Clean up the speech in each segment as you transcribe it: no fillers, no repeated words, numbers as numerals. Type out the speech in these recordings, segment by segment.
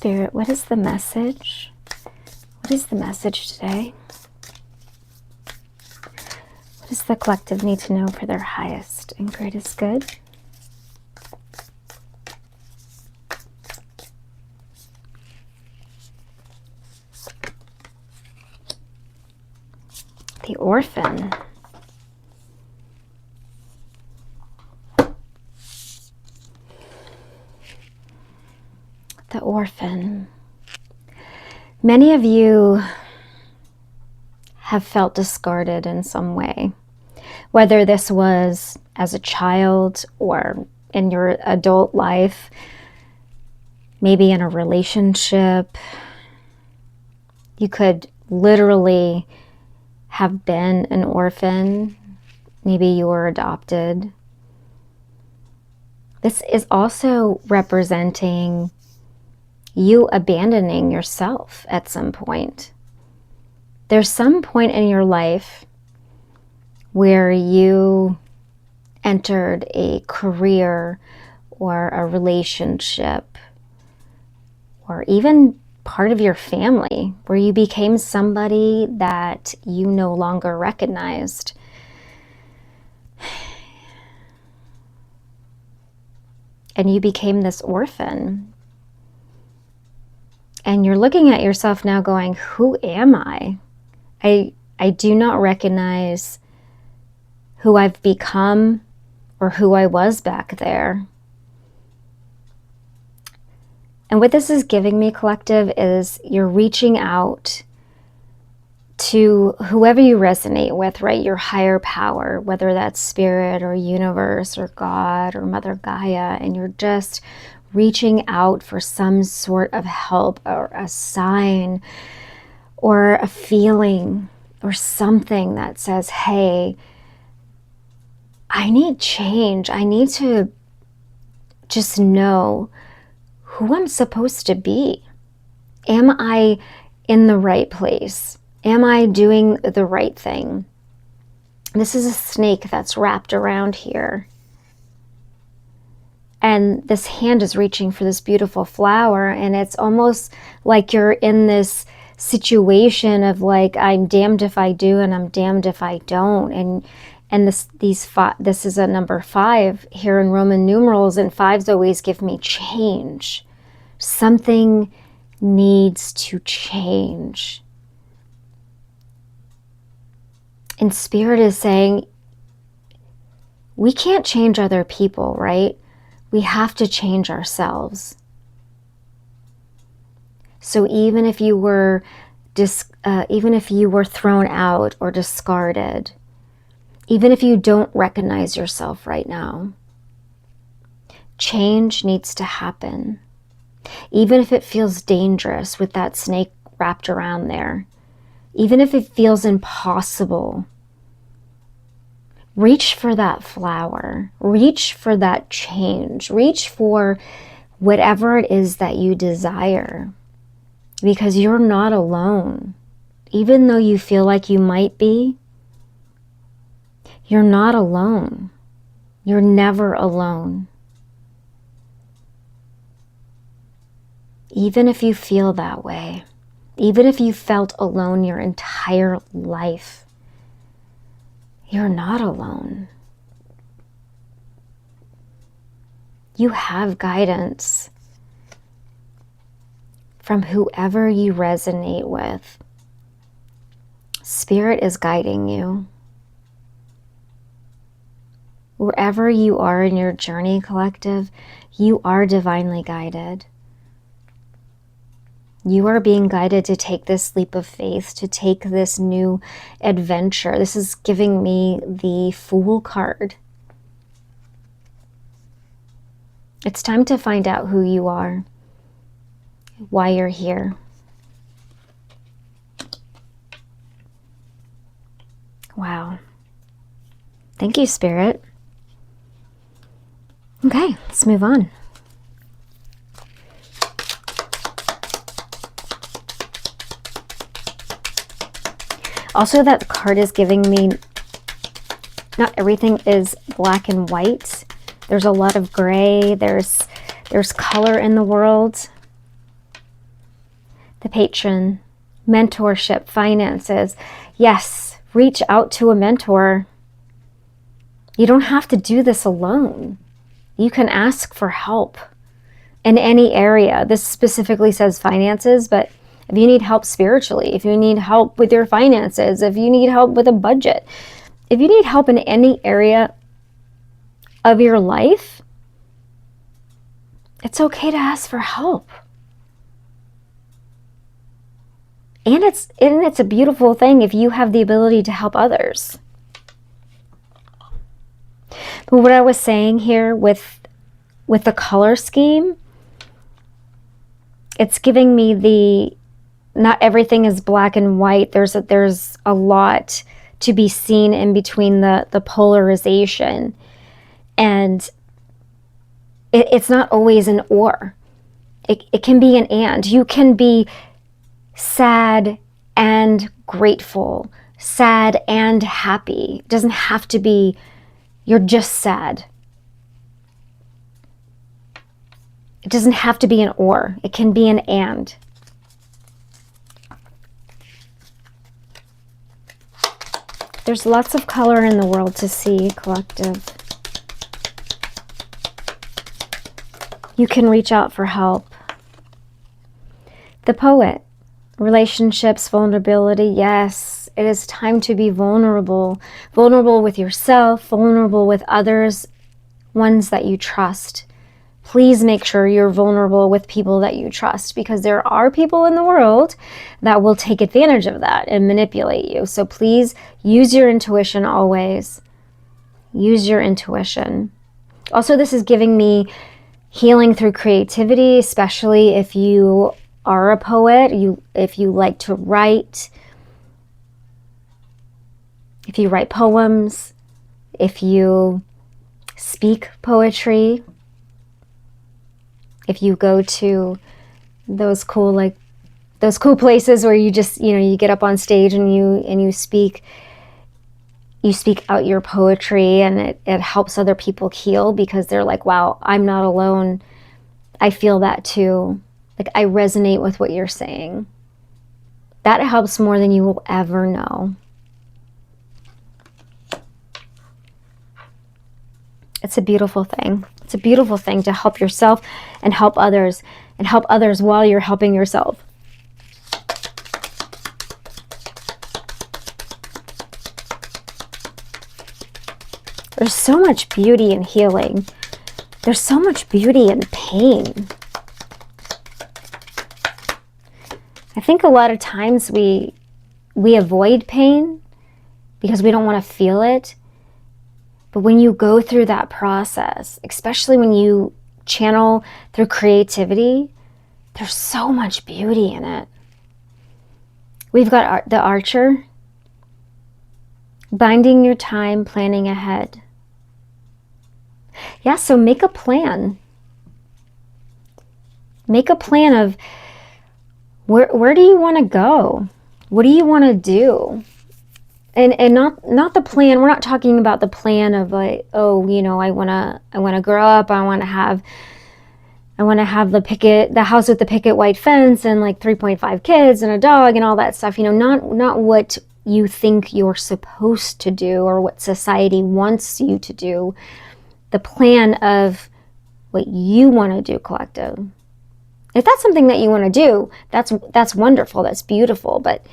Spirit, what is the message? What is the message today? What does the collective need to know for their highest and greatest good? The orphan. The orphan. Many of you have felt discarded in some way, whether this was as a child or in your adult life, maybe in a relationship. You could literally have been an orphan. Maybe you were adopted. This is also representing you abandoning yourself at some point. There's some point in your life where you entered a career or a relationship or even part of your family where you became somebody that you no longer recognized. And you became this orphan. And you're looking at yourself now going, who am I? I do not recognize who I've become or who I was back there. And what this is giving me, collective, is you're reaching out to whoever you resonate with, right? Your higher power, whether that's spirit or universe or God or Mother Gaia, and you're just reaching out for some sort of help or a sign or a feeling or something that says, hey, I need change. I need to just know who I'm supposed to be. Am I in the right place? Am I doing the right thing? This is a snake that's wrapped around here. And this hand is reaching for this beautiful flower, and it's almost like you're in this situation of like, I'm damned if I do and I'm damned if I don't. And this is a number 5 here in Roman numerals, and 5s always give me change. Something needs to change. And Spirit is saying, we can't change other people, right? We have to change ourselves. So even if you were thrown out or discarded, even if you don't recognize yourself right now, change needs to happen. Even if it feels dangerous with that snake wrapped around there, even if it feels impossible, reach for that flower, reach for that change, reach for whatever it is that you desire, because you're not alone. Even though you feel like you might be, you're not alone. You're never alone. Even if you feel that way, even if you felt alone your entire life, you're not alone. You have guidance from whoever you resonate with. Spirit is guiding you. Wherever you are in your journey, collective, you are divinely guided. You are being guided to take this leap of faith, to take this new adventure. This is giving me the Fool card. It's time to find out who you are, why you're here. Wow. Thank you, Spirit. Okay, let's move on. Also, that card is giving me, not everything is black and white. There's a lot of gray. There's color in the world. the patron, mentorship, finances. Yes, reach out to a mentor. You don't have to do this alone. You can ask for help in any area. This specifically says finances, but if you need help spiritually, if you need help with your finances, if you need help with a budget, if you need help in any area of your life, it's okay to ask for help. And it's a beautiful thing if you have the ability to help others. But what I was saying here with the color scheme, it's giving me not everything is black and white. There's a lot to be seen in between the polarization. And it's not always an or. It can be an and. You can be sad and grateful, sad and happy. It doesn't have to be you're just sad. It doesn't have to be an or. It can be an and. There's lots of color in the world to see, collective. You can reach out for help. The poet. Relationships, vulnerability. Yes, it is time to be vulnerable. Vulnerable with yourself, vulnerable with others, ones that you trust. Please make sure you're vulnerable with people that you trust, because there are people in the world that will take advantage of that and manipulate you. So please use your intuition always. Use your intuition. Also, this is giving me healing through creativity, especially if you are a poet, if you like to write, if you write poems, if you speak poetry, if you go to those cool places where you just, you get up on stage and you speak out your poetry, and it helps other people heal, because they're like, wow, I'm not alone. I feel that too. Like, I resonate with what you're saying. That helps more than you will ever know. It's a beautiful thing. It's a beautiful thing to help yourself and help others while you're helping yourself. There's so much beauty in healing. There's so much beauty in pain. I think a lot of times we avoid pain because we don't want to feel it. But when you go through that process, especially when you channel through creativity, there's so much beauty in it. We've got the Archer. Binding your time, planning ahead. Yeah, so make a plan. Make a plan of where do you want to go? What do you want to do? And not the plan. We're not talking about the plan of like, oh, I want to grow up. I want to have the house with the picket white fence and like 3.5 kids and a dog and all that stuff. Not what you think you're supposed to do or what society wants you to do. The plan of what you want to do, collective. If that's something that you want to do, that's wonderful. That's beautiful. But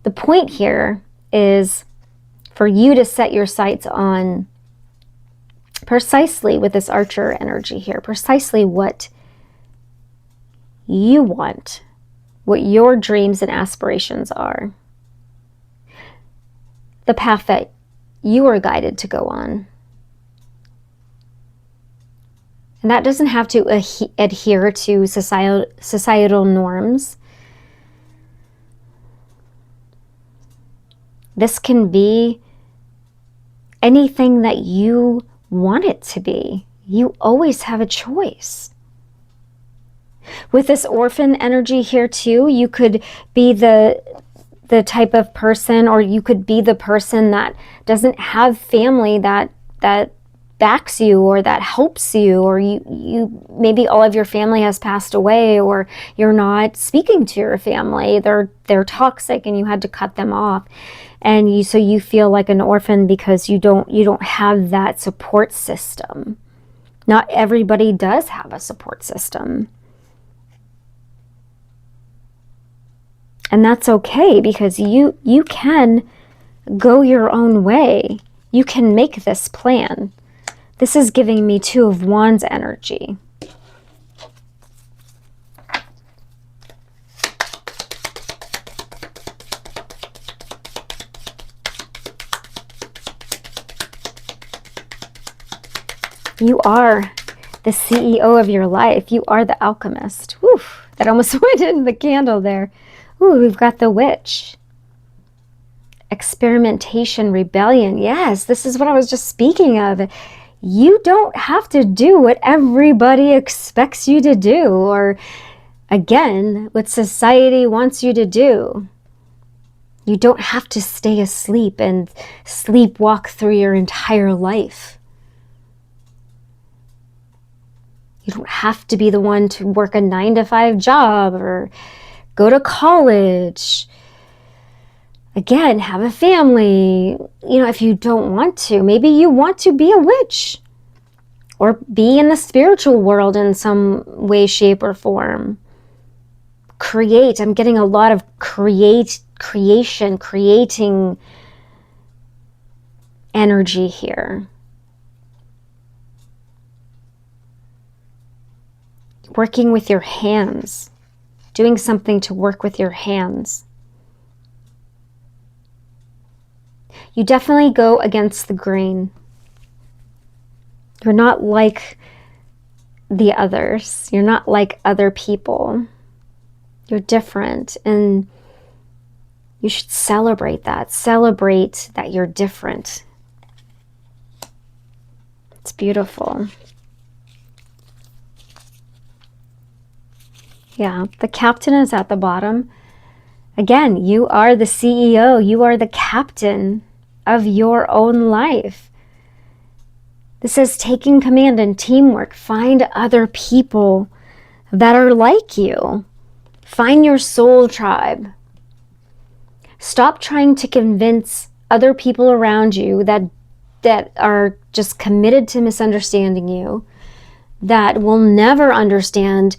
the point here is for you to set your sights on precisely with this Archer energy here, precisely what you want, what your dreams and aspirations are, the path that you are guided to go on. And that doesn't have to adhere to societal norms. This can be anything that you want it to be. You always have a choice. With this orphan energy here too, you could be the type of person, or you could be the person that doesn't have family that backs you or that helps you, or you maybe all of your family has passed away, or you're not speaking to your family, they're toxic and you had to cut them off, and so you feel like an orphan because you don't have that support system. Not everybody does have a support system. And that's okay, because you can go your own way. You can make this plan. This is giving me Two of Wands energy. You are the CEO of your life. You are the alchemist. Whew, that almost went in the candle there. Ooh, we've got the Witch. Experimentation, rebellion. Yes, this is what I was just speaking of. You don't have to do what everybody expects you to do, or again, what society wants you to do. You don't have to stay asleep and sleepwalk through your entire life. You don't have to be the one to work a 9-to-5 job or go to college. Again, have a family. You know, if you don't want to, maybe you want to be a witch or be in the spiritual world in some way, shape, or form. Create. I'm getting a lot of creating energy here. Working with your hands. Doing something to work with your hands. You definitely go against the grain. You're not like the others. You're not like other people. You're different, and you should celebrate that. Celebrate that you're different. It's beautiful. Yeah, the Captain is at the bottom. Again, you are the CEO. You are the captain of your own life. This is taking command and teamwork. Find other people that are like you. Find your soul tribe. Stop trying to convince other people around you that are just committed to misunderstanding you, that will never understand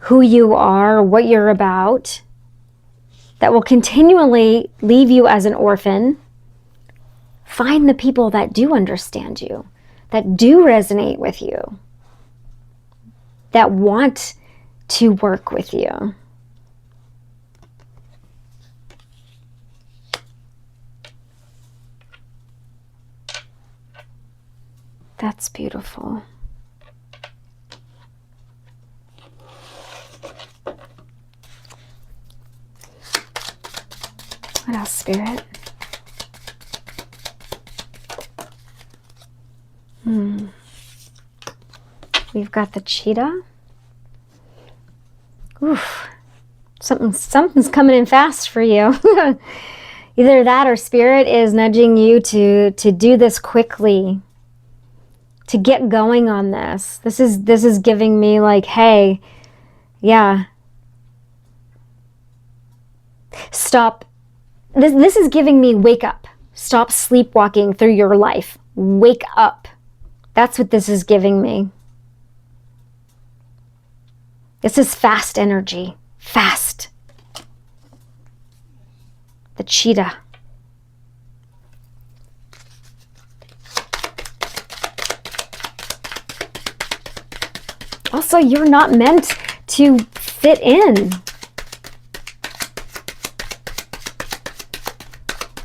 who you are, what you're about, that will continually leave you as an orphan. Find the people that do understand you, that do resonate with you, that want to work with you. That's beautiful. What else, Spirit? We've got the cheetah. Oof. Something's coming in fast for you. Either that or Spirit is nudging you to do this quickly, to get going on this. This is giving me like, hey, yeah. Stop. This is giving me wake up. Stop sleepwalking through your life. Wake up. That's what this is giving me. This is fast energy. Fast. The cheetah. Also, you're not meant to fit in.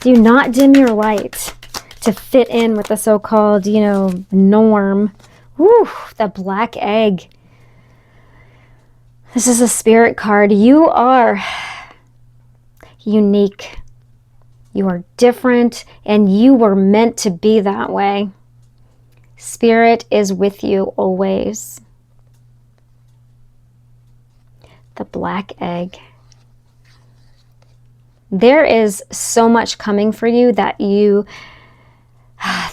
Do not dim your light to fit in with the so-called, norm. Woo, the black egg. This is a spirit card. You are unique. You are different, and you were meant to be that way. Spirit is with you always. The black egg. There is so much coming for you that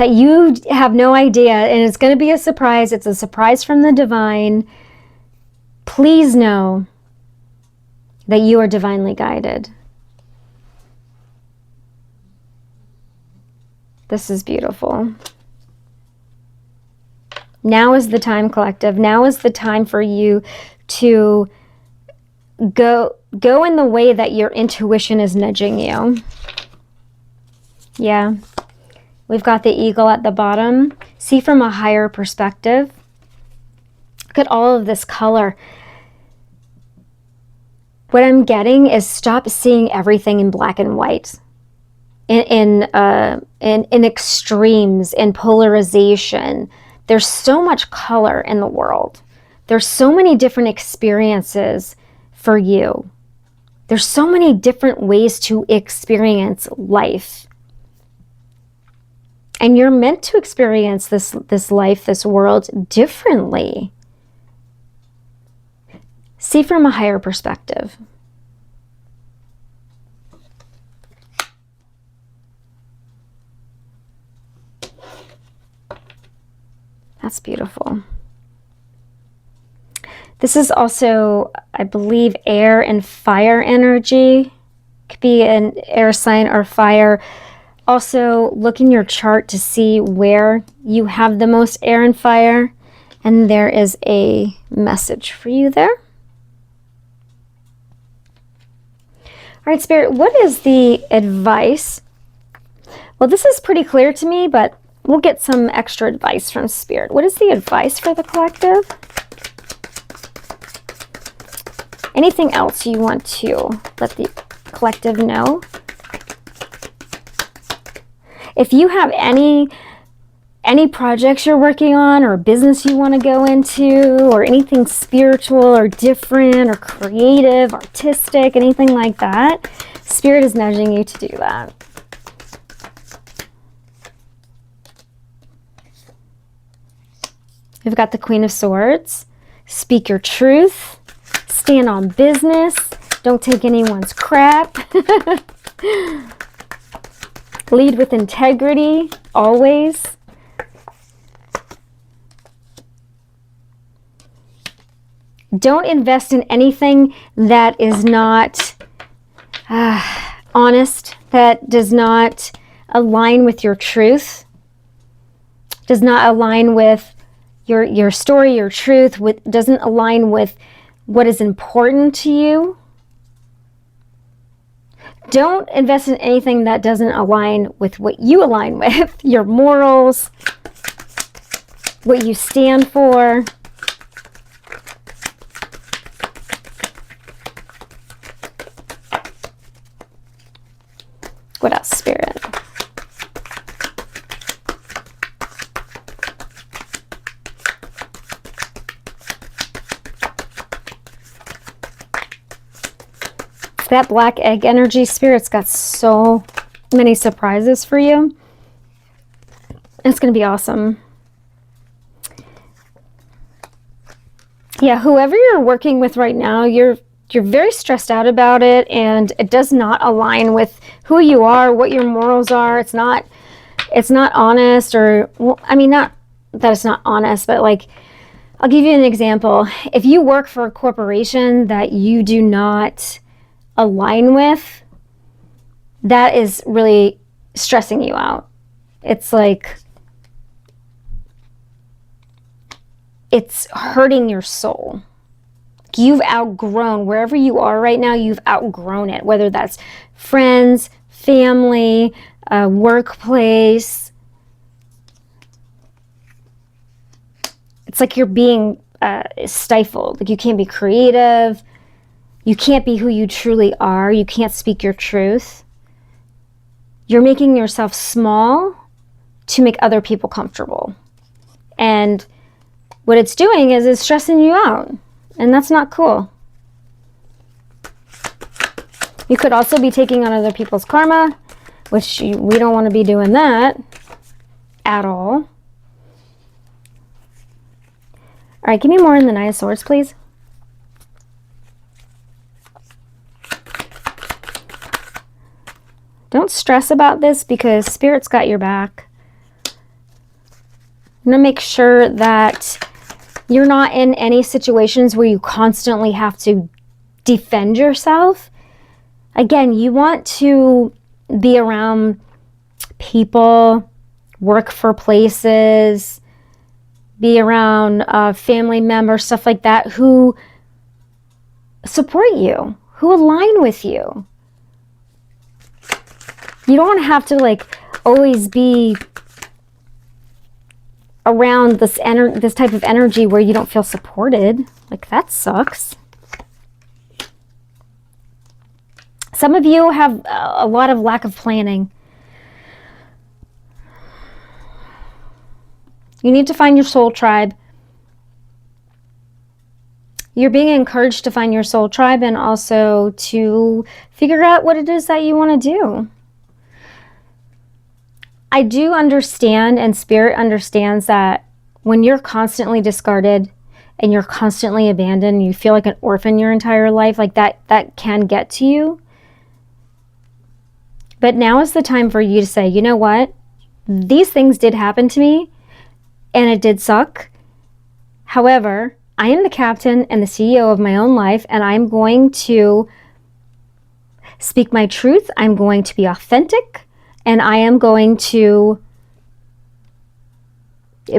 that you have no idea, and it's going to be a surprise. It's a surprise from the divine. Please know that you are divinely guided. This is beautiful. Now is the time, collective. Now is the time for you to go in the way that your intuition is nudging you. Yeah. We've got the eagle at the bottom. See from a higher perspective. Look at all of this color. What I'm getting is stop seeing everything in black and white, in extremes, in polarization. There's so much color in the world. There's so many different experiences for you. There's so many different ways to experience life. And you're meant to experience this life, this world differently. See from a higher perspective. That's beautiful. This is also, I believe, air and fire energy. Could be an air sign or fire. Also, look in your chart to see where you have the most air and fire. And there is a message for you there. All right, Spirit, what is the advice? Well, this is pretty clear to me, but we'll get some extra advice from Spirit. What is the advice for the collective? Anything else you want to let the collective know? If you have any projects you're working on, or a business you want to go into, or anything spiritual or different or creative, artistic, anything like that, Spirit is nudging you to do that. We've got the Queen of Swords. Speak your truth. Stand on business. Don't take anyone's crap. Lead with integrity, always. Don't invest in anything that is not honest, that does not align with your truth, does not align with your story, your truth, doesn't align with what is important to you. Don't invest in anything that doesn't align with what you align with, your morals, what you stand for. What else, Spirit? That black egg energy, Spirit's got so many surprises for you. It's going to be awesome. Yeah, whoever you're working with right now, you're very stressed out about it, and it does not align with who you are, what your morals are. It's not honest, or, well, I mean, not that it's not honest, but like, I'll give you an example. If you work for a corporation that you do not align with, that is really stressing you out. It's like, it's hurting your soul. You've outgrown, wherever you are right now, you've outgrown it, whether that's friends, family, workplace. It's like you're being stifled. Like you can't be creative. You can't be who you truly are. You can't speak your truth. You're making yourself small to make other people comfortable. And what it's doing is it's stressing you out. And that's not cool. You could also be taking on other people's karma, which we don't want to be doing that at all. All right, give me more in the Nine of Swords, please. Don't stress about this because Spirit's got your back. I'm going to make sure that you're not in any situations where you constantly have to defend yourself. Again, you want to be around people, work for places, be around family members, stuff like that, who support you, who align with you. You don't have to like always be around this type of energy where you don't feel supported. Like, that sucks. Some of you have a lot of lack of planning. You need to find your soul tribe. You're being encouraged to find your soul tribe and also to figure out what it is that you want to do. I do understand, and Spirit understands, that when you're constantly discarded and you're constantly abandoned, you feel like an orphan your entire life, like that can get to you. But now is the time for you to say, you know what? These things did happen to me and it did suck. However, I am the captain and the CEO of my own life, and I'm going to speak my truth. I'm going to be authentic, and I am going to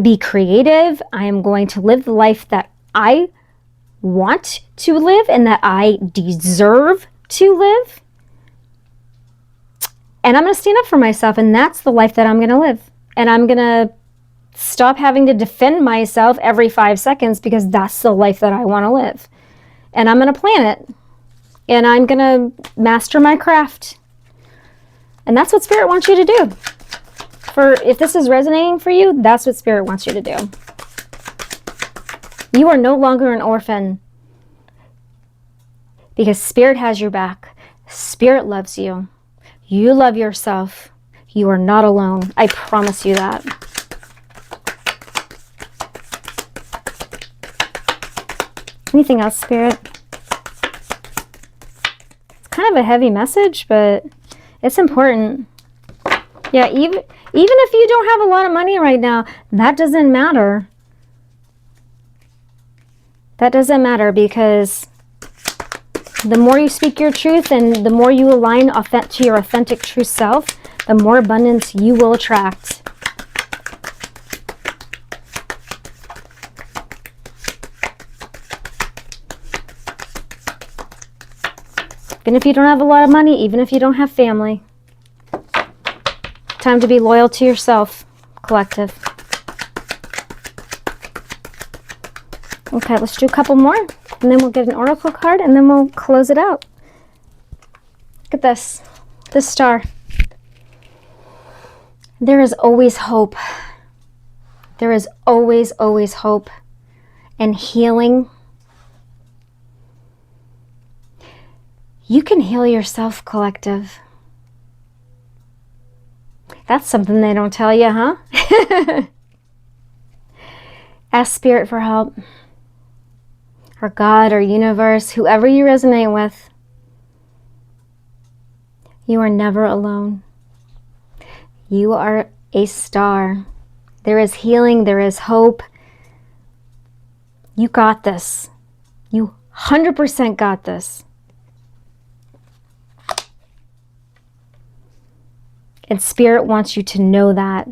be creative. I am going to live the life that I want to live and that I deserve to live. And I'm going to stand up for myself, and that's the life that I'm going to live. And I'm going to stop having to defend myself every 5 seconds, because that's the life that I want to live. And I'm going to plan it. And I'm going to master my craft. And that's what Spirit wants you to do. If this is resonating for you, that's what Spirit wants you to do. You are no longer an orphan, because Spirit has your back. Spirit loves you. You love yourself. You are not alone. I promise you that. Anything else, Spirit? It's kind of a heavy message, but it's important. Yeah, even if you don't have a lot of money right now, that doesn't matter. That doesn't matter, because the more you speak your truth and the more you align to your authentic true self, the more abundance you will attract. Even if you don't have a lot of money, even if you don't have family. Time to be loyal to yourself, collective. Okay, let's do a couple more, and then we'll get an oracle card, and then we'll close it out. Look at this star. There is always hope. There is always, always hope and healing. You can heal yourself, collective. That's something they don't tell you, huh? Ask Spirit for help. Or God, or universe, whoever you resonate with. You are never alone. You are a star. There is healing. There is hope. You got this. You 100% got this. And Spirit wants you to know that.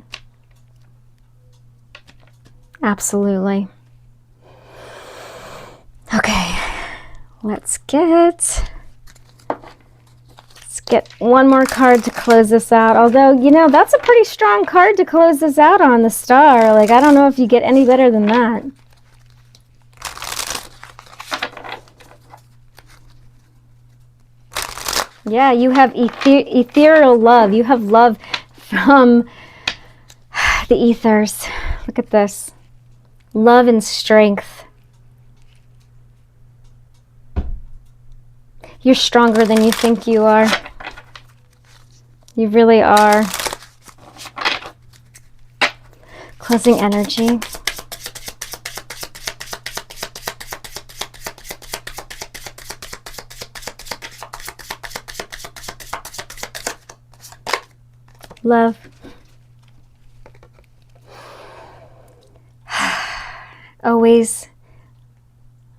Absolutely. Okay, let's get one more card to close this out. Although, you know, that's a pretty strong card to close this out on, the star. Like, I don't know if you get any better than that. Yeah, you have ethereal love. You have love from the ethers. Look at this. Love and strength. You're stronger than you think you are. You really are. Closing energy. Love. always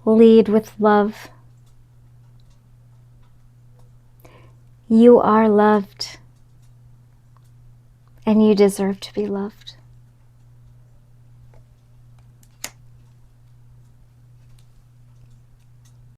lead with love. You are loved, and you deserve to be loved.